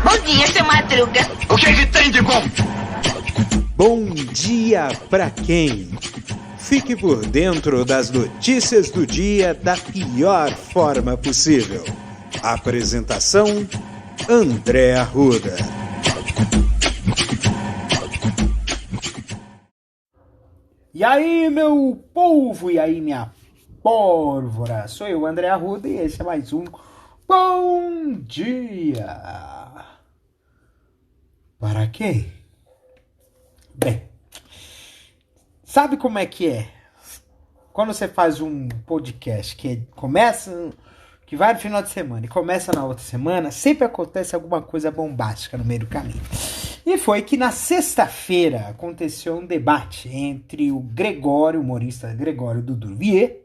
Bom dia, seu Madruga. O que tem de bom? Bom dia pra quem? Fique por dentro das notícias do dia da pior forma possível. Apresentação: André Arruda. E aí, meu povo, e aí, minha pólvora? Sou eu, André Arruda, e esse é mais um Bom Dia para quem? Bem, sabe como é que é? Quando você faz um podcast que vai no final de semana e começa na outra semana, sempre acontece alguma coisa bombástica no meio do caminho. E foi que na sexta-feira aconteceu um debate entre o Gregório, o humorista Gregório do Duvier,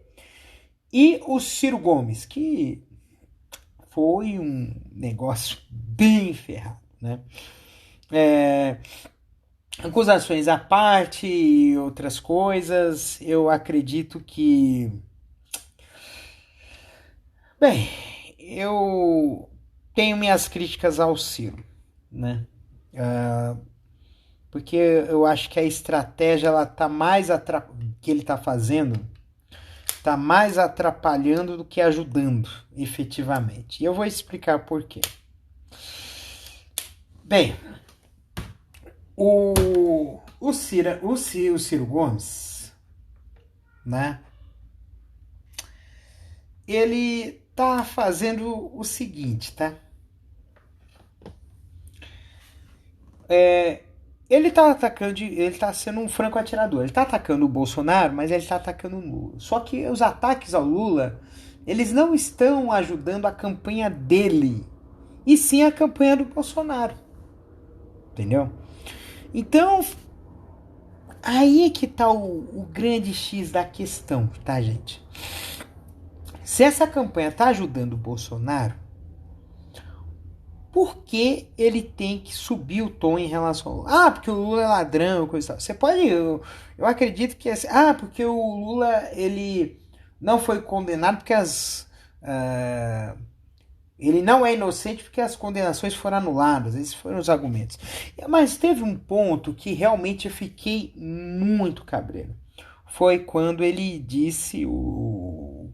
e o Ciro Gomes, que foi um negócio bem ferrado, né? Acusações à parte e outras coisas, eu acredito que... Bem, eu tenho minhas críticas ao Ciro, né? Porque eu acho que a estratégia que ele está fazendo está mais atrapalhando do que ajudando, efetivamente. E eu vou explicar por quê. Bem, o Ciro Gomes, né? Ele tá fazendo o seguinte, tá? Ele tá sendo um franco atirador. Ele tá atacando o Bolsonaro, mas ele tá atacando o Lula. Só que os ataques ao Lula, eles não estão ajudando a campanha dele, e sim a campanha do Bolsonaro. Entendeu? Então, aí é que tá o grande X da questão, tá, gente? Se essa campanha tá ajudando o Bolsonaro, por que ele tem que subir o tom em relação ao Lula? Porque o Lula é ladrão, coisa e tal. Você pode... Eu acredito que... porque o Lula, ele não foi condenado porque ele não é inocente porque as condenações foram anuladas. Esses foram os argumentos. Mas teve um ponto que realmente eu fiquei muito cabreiro. Foi quando ele disse o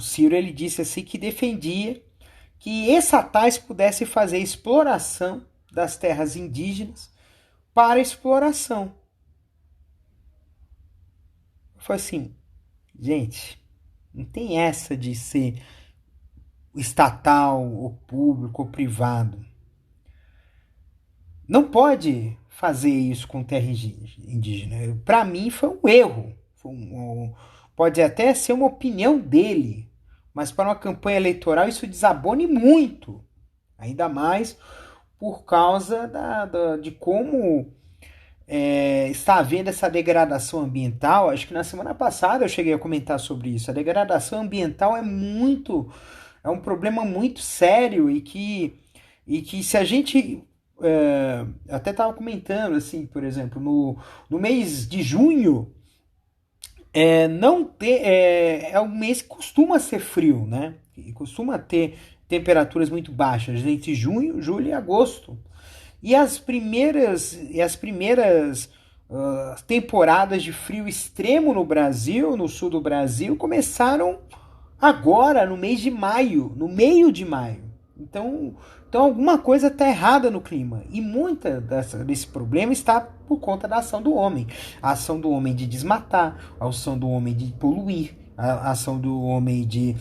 Ciro, ele disse assim que defendia que estatais pudessem fazer exploração das terras indígenas para exploração. Foi assim, gente, não tem essa de ser estatal, ou público, ou privado. Não pode fazer isso com terra indígena. Para mim foi um erro. Pode até ser uma opinião dele, mas para uma campanha eleitoral isso desabone muito. Ainda mais por causa de como está havendo essa degradação ambiental. Acho que na semana passada eu cheguei a comentar sobre isso. A degradação ambiental é um problema muito sério e que se a gente... até estava comentando, assim, por exemplo, no mês de junho, é um mês que costuma ser frio, né? E costuma ter temperaturas muito baixas entre junho, julho e agosto. E as primeiras temporadas de frio extremo no Brasil, no sul do Brasil, começaram agora, no mês de maio, no meio de maio. Então alguma coisa está errada no clima. E muita desse problema está por conta da ação do homem. A ação do homem de desmatar, a ação do homem de poluir, a ação do homem de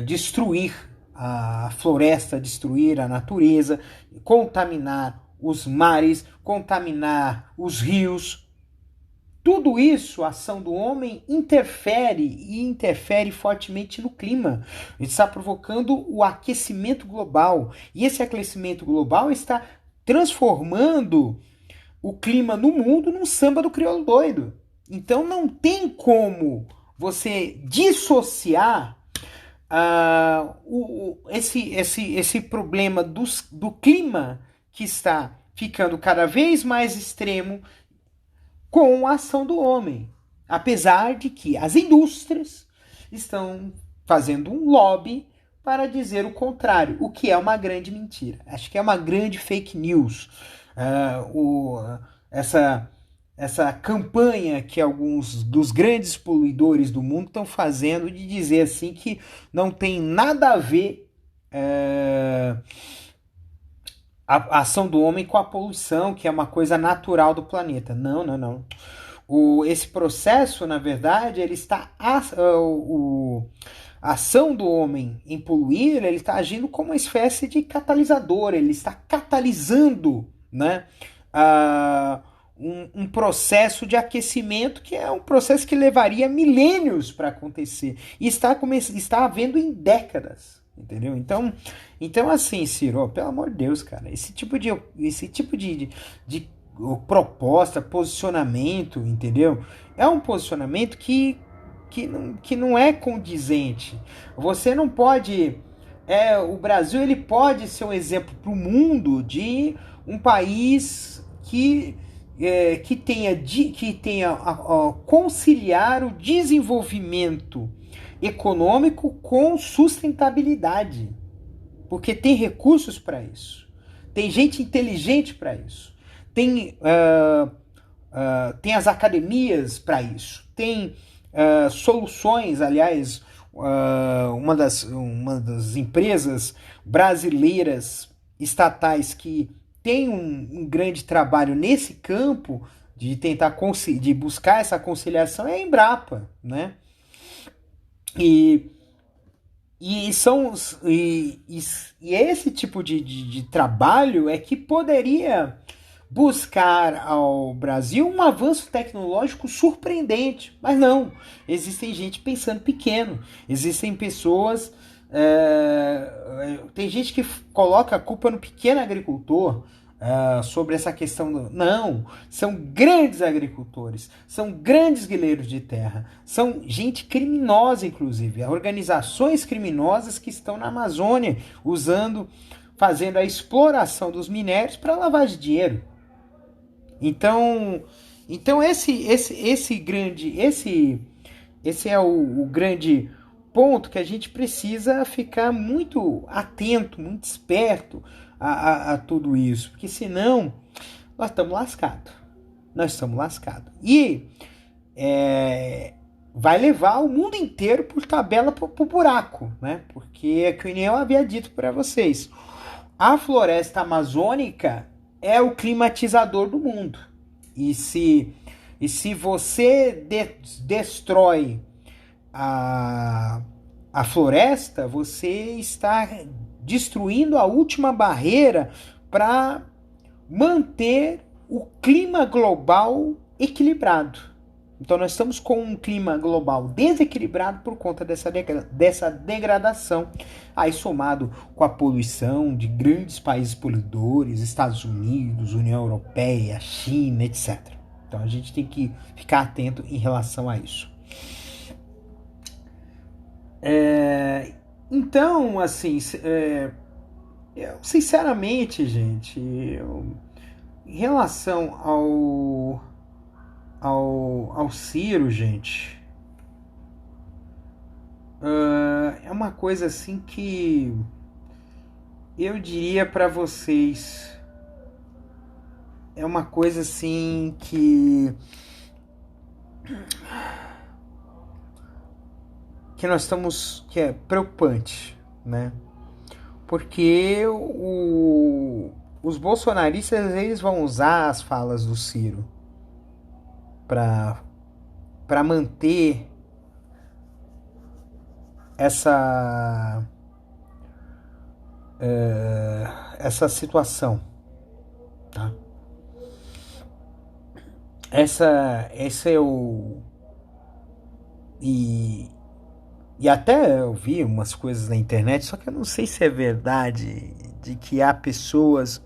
destruir a floresta, destruir a natureza, contaminar os mares, contaminar os rios. Tudo isso, a ação do homem, interfere fortemente no clima. Ele está provocando o aquecimento global. E esse aquecimento global está transformando o clima no mundo num samba do crioulo doido. Então não tem como você dissociar esse problema do clima que está ficando cada vez mais extremo com a ação do homem. Apesar de que as indústrias estão fazendo um lobby para dizer o contrário, o que é uma grande mentira. Acho que é uma grande fake news. Essa campanha que alguns dos grandes poluidores do mundo estão fazendo de dizer assim que não tem nada a ver a ação do homem com a poluição, que é uma coisa natural do planeta. Não, não, não. Esse processo, na verdade, ele está a ação do homem em poluir, ele está agindo como uma espécie de catalisador, ele está catalisando, né, um processo de aquecimento que é um processo que levaria milênios para acontecer e está havendo em décadas, entendeu? Então assim, Ciro, pelo amor de Deus, cara, esse tipo de proposta, posicionamento, entendeu? É um posicionamento que não é condizente. Você não pode... o Brasil ele pode ser um exemplo para o mundo de um país que tenha conciliar o desenvolvimento econômico com sustentabilidade. Porque tem recursos para isso. Tem gente inteligente para isso. Tem as academias para isso. Tem soluções, aliás, uma das empresas brasileiras estatais que tem um grande trabalho nesse campo de tentar de buscar essa conciliação é a Embrapa, né? E esse tipo de trabalho é que poderia buscar ao Brasil um avanço tecnológico surpreendente. Mas não, existem gente pensando pequeno. Existem pessoas... tem gente que coloca a culpa no pequeno agricultor sobre essa questão não, são grandes agricultores, são grandes guerreiros de terra, são gente criminosa, inclusive, organizações criminosas que estão na Amazônia fazendo a exploração dos minérios para lavar de dinheiro. Então esse é o grande ponto que a gente precisa ficar muito atento, muito esperto a tudo isso, porque senão nós estamos lascados. E vai levar o mundo inteiro por tabela pro buraco, né? Porque é que eu havia dito para vocês, a floresta amazônica é o climatizador do mundo. E se você destrói a floresta, você está destruindo a última barreira para manter o clima global equilibrado. Então nós estamos com um clima global desequilibrado por conta dessa degradação, aí somado com a poluição de grandes países poluidores, Estados Unidos, União Europeia, China, etc. Então a gente tem que ficar atento em relação a isso. Então, assim, eu, sinceramente, gente, em relação ao Ciro, gente, é uma coisa assim que eu diria para vocês, é uma coisa assim que nós estamos, que é preocupante, né? Porque os bolsonaristas, eles vão usar as falas do Ciro para manter essa situação, tá? Esse é o... E até eu vi umas coisas na internet, só que eu não sei se é verdade, de que há pessoas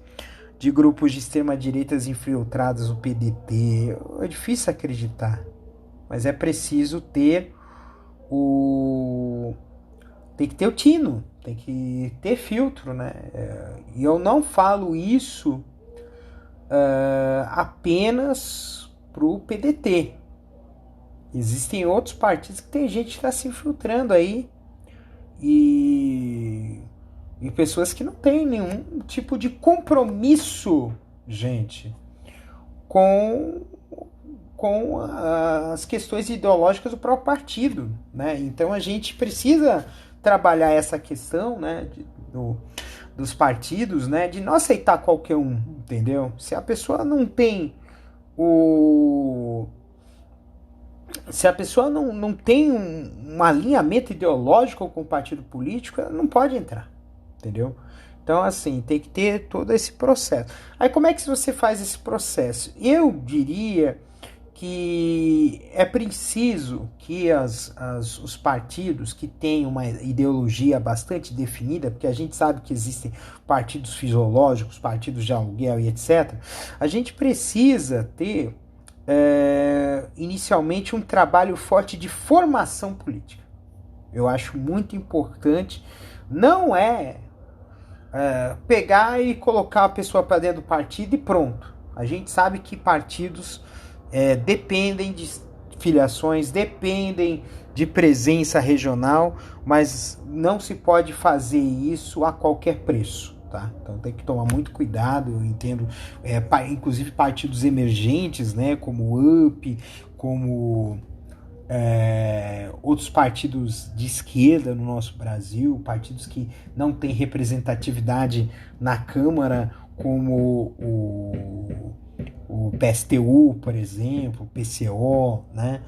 de grupos de extrema-direita infiltradas no PDT. É difícil acreditar, mas é preciso ter tem que ter o tino, tem que ter filtro, né? E eu não falo isso apenas pro PDT. Existem outros partidos que tem gente que está se infiltrando aí e pessoas que não têm nenhum tipo de compromisso, gente, com as questões ideológicas do próprio partido, né? Então a gente precisa trabalhar essa questão, né, dos partidos, né, de não aceitar qualquer um, entendeu? Se a pessoa não tem se a pessoa não tem um alinhamento ideológico com o partido político, ela não pode entrar, entendeu? Então, assim, tem que ter todo esse processo. Aí, como é que você faz esse processo? Eu diria que é preciso que os partidos que têm uma ideologia bastante definida, porque a gente sabe que existem partidos fisiológicos, partidos de aluguel e etc., a gente precisa ter inicialmente um trabalho forte de formação política. Eu acho muito importante. Não é pegar e colocar a pessoa para dentro do partido e pronto. A gente sabe que partidos dependem de filiações, dependem de presença regional, mas não se pode fazer isso a qualquer preço. Tá? Então tem que tomar muito cuidado. Eu entendo, inclusive partidos emergentes, né, como o UP, como outros partidos de esquerda no nosso Brasil, partidos que não têm representatividade na Câmara, como o PSTU, por exemplo, o PCO, né?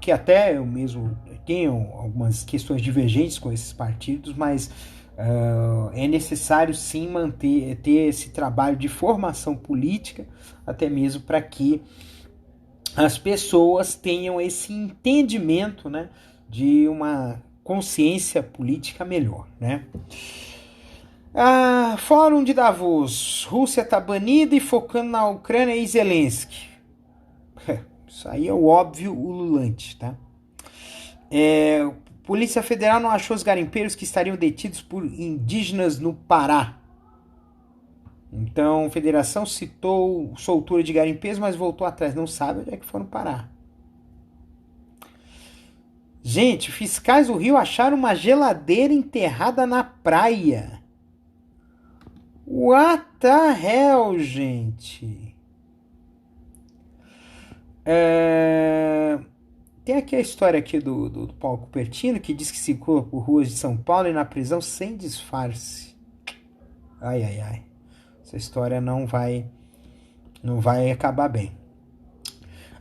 Que até eu mesmo tenho algumas questões divergentes com esses partidos, mas é necessário sim ter esse trabalho de formação política, até mesmo para que as pessoas tenham esse entendimento, né, de uma consciência política melhor, né? Fórum de Davos, Rússia está banida e focando na Ucrânia e Zelensky. Isso aí é o óbvio ululante, tá? Polícia Federal não achou os garimpeiros que estariam detidos por indígenas no Pará. Então, a federação citou soltura de garimpeiros, mas voltou atrás. Não sabe onde é que foram parar. Gente, fiscais do Rio acharam uma geladeira enterrada na praia. What the hell, gente? Tem aqui a história aqui do Paulo Cupertino, que diz que circula por ruas de São Paulo e na prisão sem disfarce. Ai, ai, ai. Essa história não vai acabar bem.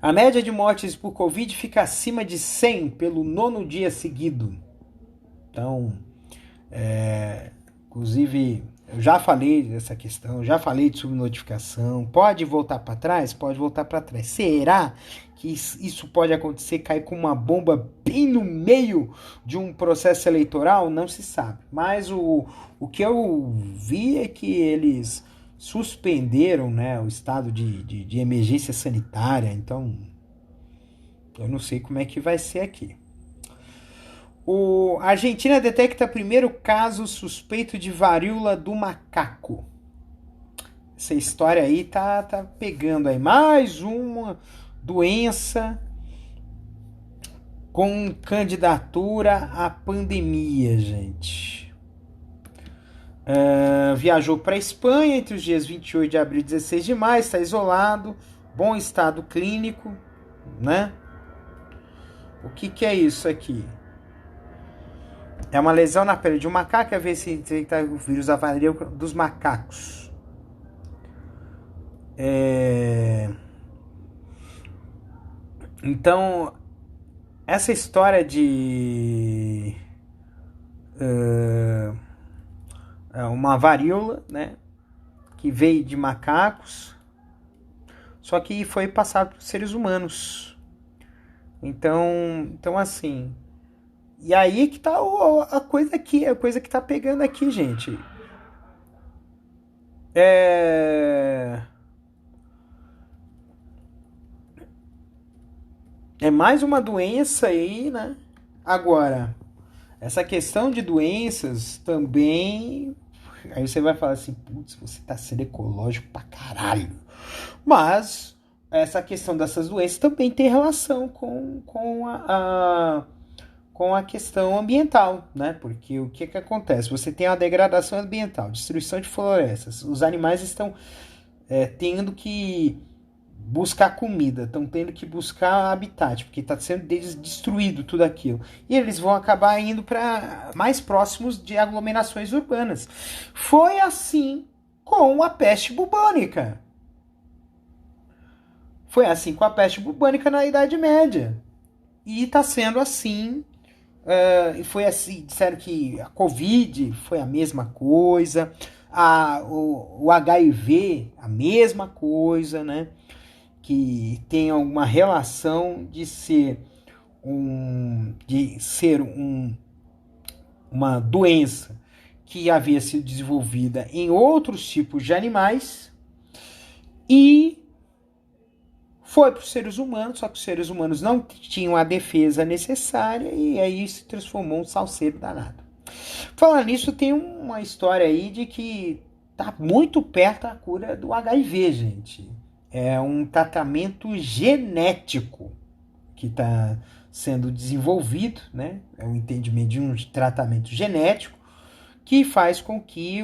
A média de mortes por Covid fica acima de 100 pelo 9º dia seguido. Então, inclusive, eu já falei dessa questão, já falei de subnotificação. Pode voltar para trás? Pode voltar para trás. Será que isso pode acontecer, cair com uma bomba bem no meio de um processo eleitoral? Não se sabe. Mas o que eu vi é que eles suspenderam, né, o estado de emergência sanitária. Então, eu não sei como é que vai ser aqui. A Argentina detecta primeiro caso suspeito de varíola do macaco. Essa história aí tá pegando aí mais uma doença com candidatura à pandemia, gente. Viajou para a Espanha entre os dias 28 de abril e 16 de maio, está isolado, bom estado clínico, né? O que é isso aqui? É uma lesão na pele de um macaco, a ver se detectar o vírus da varíola dos macacos. Então, essa história de uma varíola, né, que veio de macacos, só que foi passado por seres humanos. Então assim, e aí que tá a coisa aqui, a coisa que tá pegando aqui, gente. É mais uma doença aí, né? Agora, essa questão de doenças também. Aí você vai falar assim, putz, você tá sendo ecológico pra caralho. Mas essa questão dessas doenças também tem relação com a questão ambiental, né? Porque o que acontece? Você tem a degradação ambiental, destruição de florestas, os animais estão tendo que buscar comida, estão tendo que buscar habitat, porque está sendo destruído tudo aquilo. E eles vão acabar indo para mais próximos de aglomerações urbanas. Foi assim com a peste bubônica. Foi assim com a peste bubônica na Idade Média. E está sendo assim. Foi assim, disseram que a Covid foi a mesma coisa, o HIV a mesma coisa, né? Que tem alguma relação de ser uma doença que havia sido desenvolvida em outros tipos de animais e foi para os seres humanos, só que os seres humanos não tinham a defesa necessária e aí se transformou um salseiro danado. Falando nisso, tem uma história aí de que está muito perto a cura do HIV, gente. É um tratamento genético que está sendo desenvolvido, né? É o entendimento de um tratamento genético que faz com que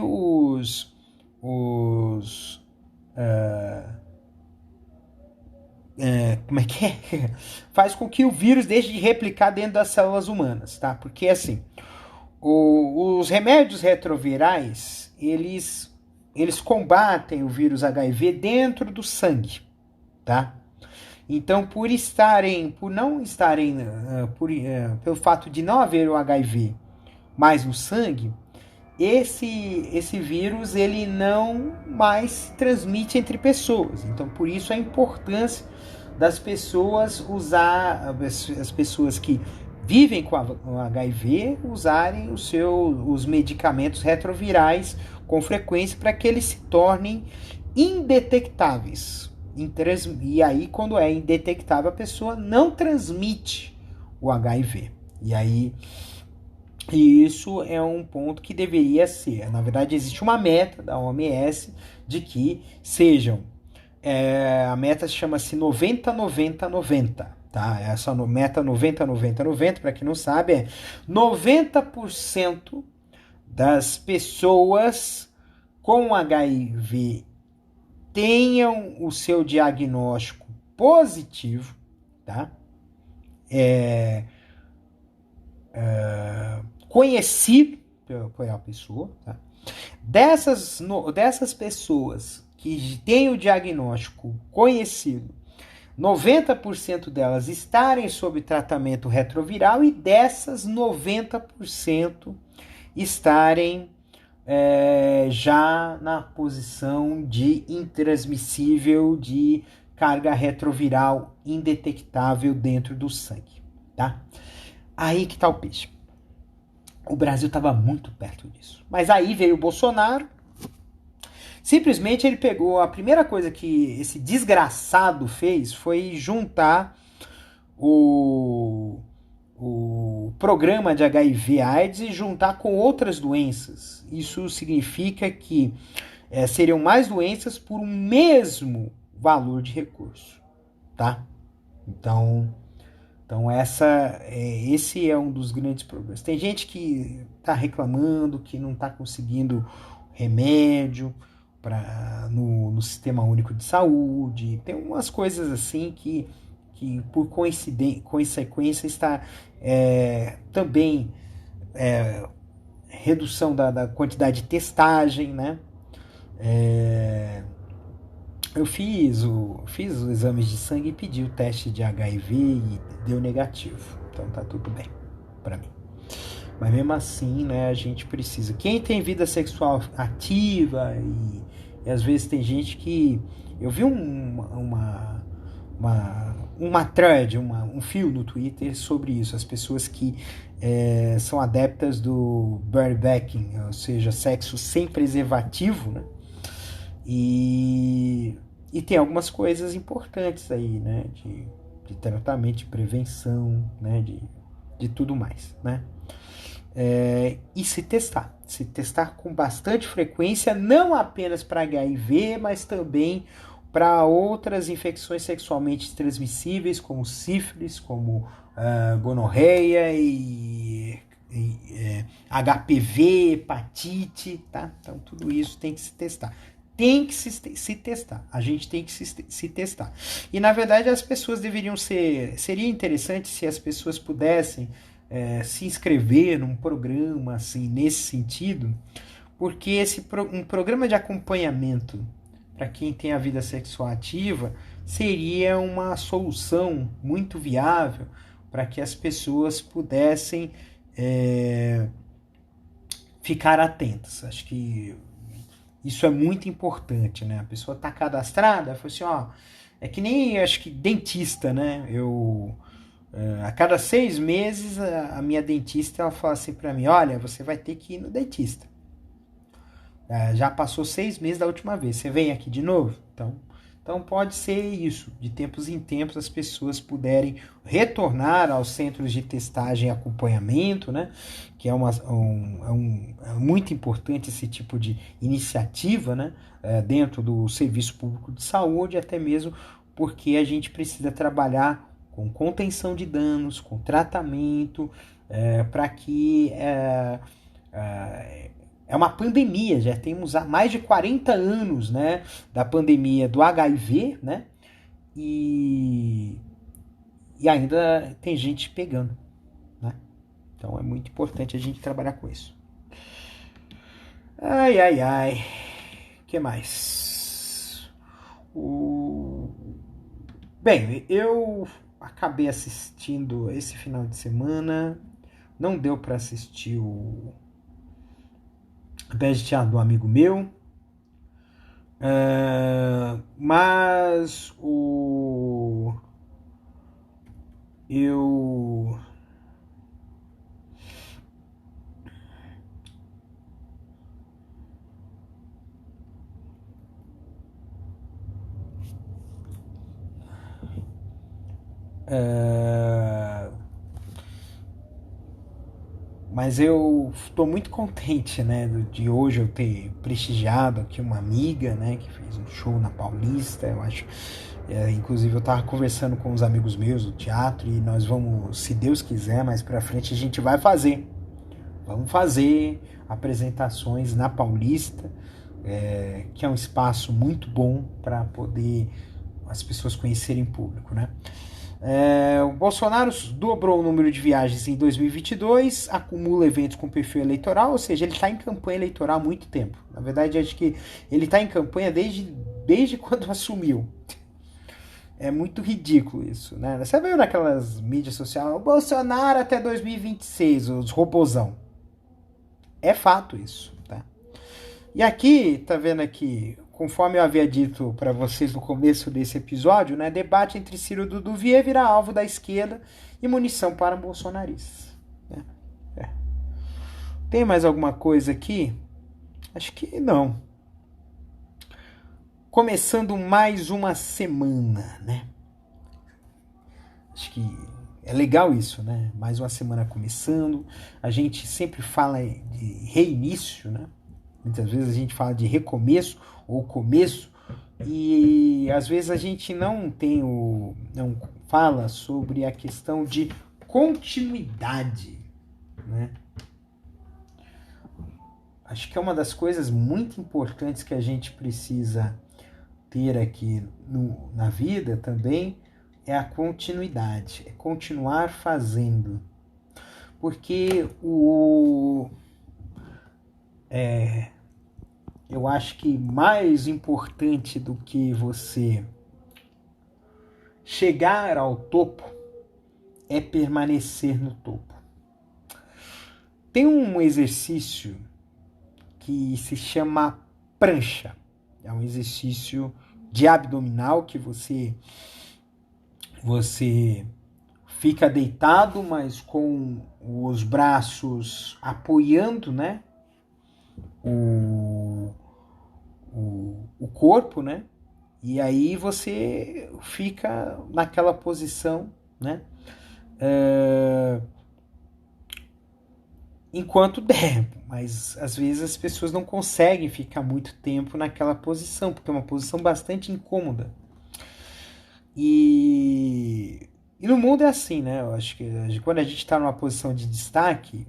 como é que é? Faz com que o vírus deixe de replicar dentro das células humanas, tá? Porque assim, os remédios retrovirais, eles combatem o vírus HIV dentro do sangue, tá? Então, pelo fato de não haver o HIV mais no sangue, esse vírus ele não mais se transmite entre pessoas. Então, por isso a importância das pessoas as pessoas que vivem com HIV usarem os medicamentos retrovirais com frequência para que eles se tornem indetectáveis. E aí, quando é indetectável, a pessoa não transmite o HIV. E isso é um ponto que deveria ser. Na verdade, existe uma meta da OMS de que sejam. A meta chama-se 90-90-90. Tá? Essa meta 90-90-90, para quem não sabe, é 90% das pessoas com HIV tenham o seu diagnóstico positivo, tá? Conhecido pela pessoa, tá? Dessas pessoas que têm o diagnóstico conhecido, 90% delas estarem sob tratamento retroviral e dessas 90% estarem já na posição de intransmissível de carga retroviral indetectável dentro do sangue, tá? Aí que tá o peixe. O Brasil estava muito perto disso. Mas aí veio o Bolsonaro. Simplesmente ele pegou, a primeira coisa que esse desgraçado fez foi juntar o programa de HIV/AIDS e juntar com outras doenças. Isso significa que seriam mais doenças por um mesmo valor de recurso, tá? Então esse é um dos grandes problemas. Tem gente que está reclamando que não está conseguindo remédio no Sistema Único de Saúde. Tem umas coisas assim que por consequência está também redução da quantidade de testagem, né? Eu fiz os exames de sangue e pedi o teste de HIV e deu negativo. Então tá tudo bem para mim. Mas mesmo assim, né, a gente precisa. Quem tem vida sexual ativa e às vezes tem gente que... Eu vi uma thread, um fio no Twitter sobre isso. As pessoas que são adeptas do barebacking, ou seja, sexo sem preservativo, né? E tem algumas coisas importantes aí, né? De tratamento, de prevenção, né? De tudo mais, né? E se testar com bastante frequência, não apenas para HIV, mas também para outras infecções sexualmente transmissíveis, como sífilis, como gonorreia e HPV, hepatite, tá? Então tudo isso tem que se testar. Tem que se testar. A gente tem que se testar. E na verdade as pessoas deveriam seria interessante se as pessoas pudessem se inscrever num programa assim nesse sentido, porque um programa de acompanhamento para quem tem a vida sexual ativa seria uma solução muito viável para que as pessoas pudessem ficar atentas. Acho que isso é muito importante, né? A pessoa está cadastrada, fala assim, é que nem, acho que dentista, né? A cada 6 meses, a minha dentista, ela fala assim para mim, olha, você vai ter que ir no dentista. Já passou 6 meses da última vez, você vem aqui de novo? Então pode ser isso, de tempos em tempos as pessoas puderem retornar aos centros de testagem e acompanhamento, né? Que é muito importante esse tipo de iniciativa, né? Dentro do Serviço Público de Saúde, até mesmo porque a gente precisa trabalhar com contenção de danos, com tratamento, para que... É uma pandemia, já temos há mais de 40 anos, né, da pandemia do HIV, né, e ainda tem gente pegando, né, então é muito importante a gente trabalhar com isso. O que mais? Bem, eu acabei assistindo esse final de semana, não deu para assistir o Pés de Teatro do amigo meu, mas eu mas eu estou muito contente, né, de hoje eu ter prestigiado aqui uma amiga, né, que fez um show na Paulista, eu acho. Inclusive eu estava conversando com uns amigos meus do teatro e nós vamos, se Deus quiser, mais pra frente a gente vai fazer. Vamos fazer apresentações na Paulista, que é um espaço muito bom para poder as pessoas conhecerem em público, né? O Bolsonaro dobrou o número de viagens em 2022, acumula eventos com perfil eleitoral, ou seja, ele está em campanha eleitoral há muito tempo. Na verdade, acho que ele está em campanha desde quando assumiu. É muito ridículo isso, né? Você viu naquelas mídias sociais, o Bolsonaro até 2026, os robozão. É fato isso, tá? E aqui, tá vendo aqui, conforme eu havia dito para vocês no começo desse episódio, né, debate entre Ciro e Duvier vira alvo da esquerda e munição para bolsonaristas. Né? Tem mais alguma coisa aqui? Acho que não. Começando mais uma semana, né? Acho que é legal isso, né? Mais uma semana começando. A gente sempre fala de reinício, né? Muitas vezes a gente fala de recomeço ou começo e às vezes a gente não fala sobre a questão de continuidade, né? Acho que é uma das coisas muito importantes que a gente precisa ter aqui na vida também é a continuidade, é continuar fazendo, porque eu acho que mais importante do que você chegar ao topo é permanecer no topo. Tem um exercício que se chama prancha. É um exercício de abdominal que você fica deitado, mas com os braços apoiando, né? O corpo, né? E aí você fica naquela posição, né? enquanto der, mas às vezes as pessoas não conseguem ficar muito tempo naquela posição, porque é uma posição bastante incômoda. E no mundo é assim, né? Eu acho que quando a gente está numa posição de destaque,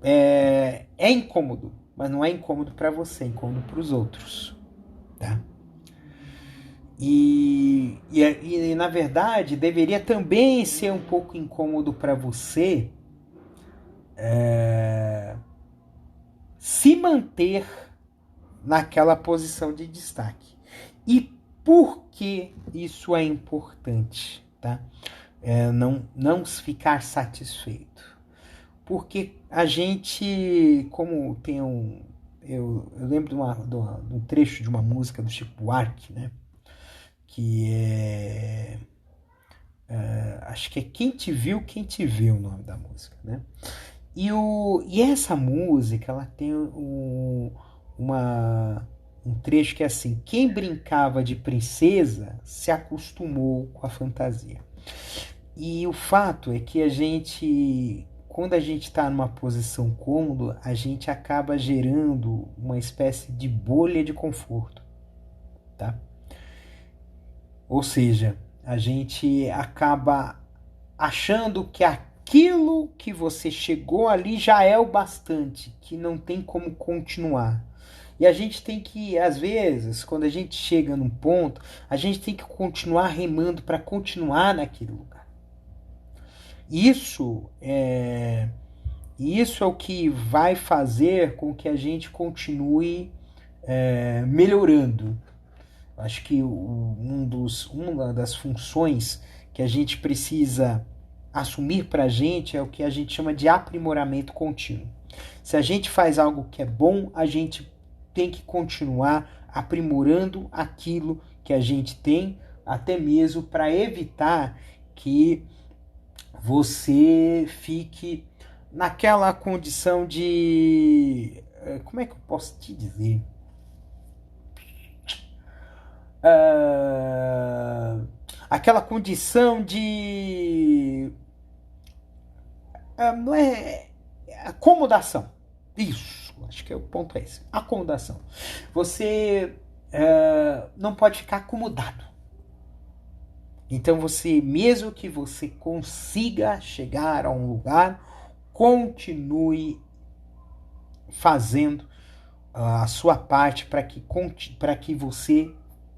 é incômodo, mas não é incômodo para você, é incômodo para os outros, tá? E na verdade deveria também ser um pouco incômodo para você se manter naquela posição de destaque. E por que isso é importante, tá? Não ficar satisfeito. Porque a gente, como tem eu lembro de um trecho de uma música do Chico Buarque, né? Que acho que é Quem Te Viu, Quem Te Vê o nome da música, né? E essa música, ela tem um trecho que é assim: quem brincava de princesa se acostumou com a fantasia. E o fato é que quando a gente está numa posição cômoda, a gente acaba gerando uma espécie de bolha de conforto, tá? Ou seja, a gente acaba achando que aquilo que você chegou ali já é o bastante, que não tem como continuar. E a gente tem que, às vezes, quando a gente chega num ponto, a gente tem que continuar remando para continuar naquele lugar. Isso é o que vai fazer com que a gente continue melhorando. Acho que uma das funções que a gente precisa assumir para a gente é o que a gente chama de aprimoramento contínuo. Se a gente faz algo que é bom, a gente tem que continuar aprimorando aquilo que a gente tem, até mesmo para evitar que você fique naquela condição de... Como é que eu posso te dizer? Aquela condição de... não é... acomodação. Isso, acho que o ponto é esse. Acomodação. Você não pode ficar acomodado. Então você, mesmo que você consiga chegar a um lugar, continue fazendo a sua parte para que você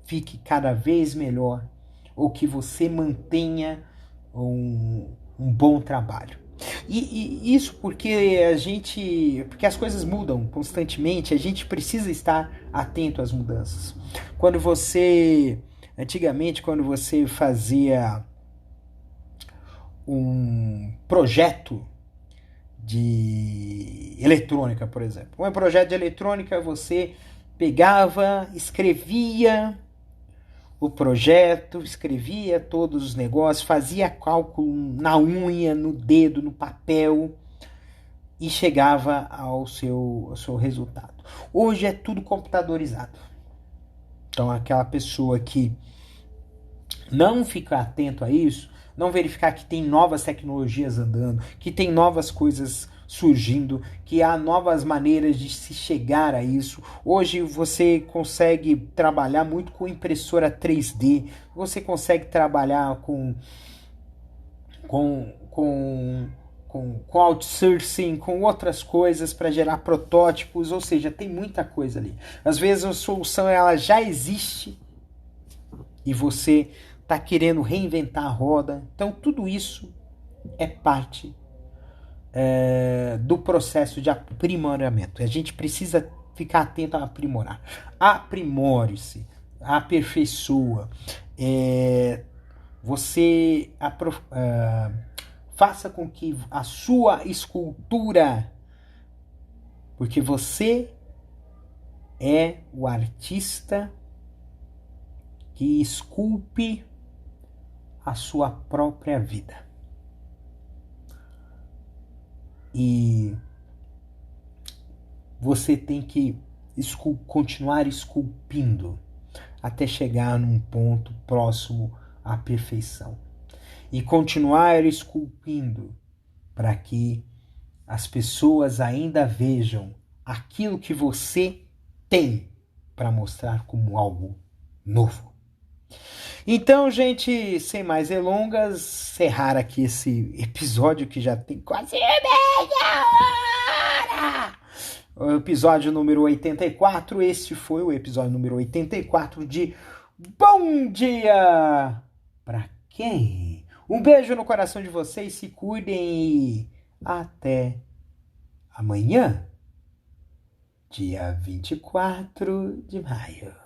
fique cada vez melhor, ou que você mantenha um bom trabalho. E isso porque porque as coisas mudam constantemente, a gente precisa estar atento às mudanças. Antigamente, quando você fazia um projeto de eletrônica, por exemplo. Um projeto de eletrônica, você pegava, escrevia o projeto, escrevia todos os negócios, fazia cálculo na unha, no dedo, no papel e chegava ao seu resultado. Hoje é tudo computadorizado. Então, aquela pessoa que não fica atento a isso, não verificar que tem novas tecnologias andando, que tem novas coisas surgindo, que há novas maneiras de se chegar a isso. Hoje você consegue trabalhar muito com impressora 3D, você consegue trabalhar com outsourcing, com outras coisas para gerar protótipos, ou seja, tem muita coisa ali. Às vezes a solução ela já existe e você está querendo reinventar a roda. Então tudo isso é parte do processo de aprimoramento. A gente precisa ficar atento a aprimorar. Aprimore-se, aperfeiçoa. Você faça com que a sua escultura, porque você é o artista que esculpe a sua própria vida. E você tem que continuar esculpindo até chegar num ponto próximo à perfeição. E continuar esculpindo para que as pessoas ainda vejam aquilo que você tem para mostrar como algo novo. Então, gente, sem mais delongas, encerrar aqui esse episódio que já tem quase meia hora. O episódio número 84, este foi o episódio número 84 de Bom Dia Pra Quem? Um beijo no coração de vocês, se cuidem e até amanhã, dia 24 de maio.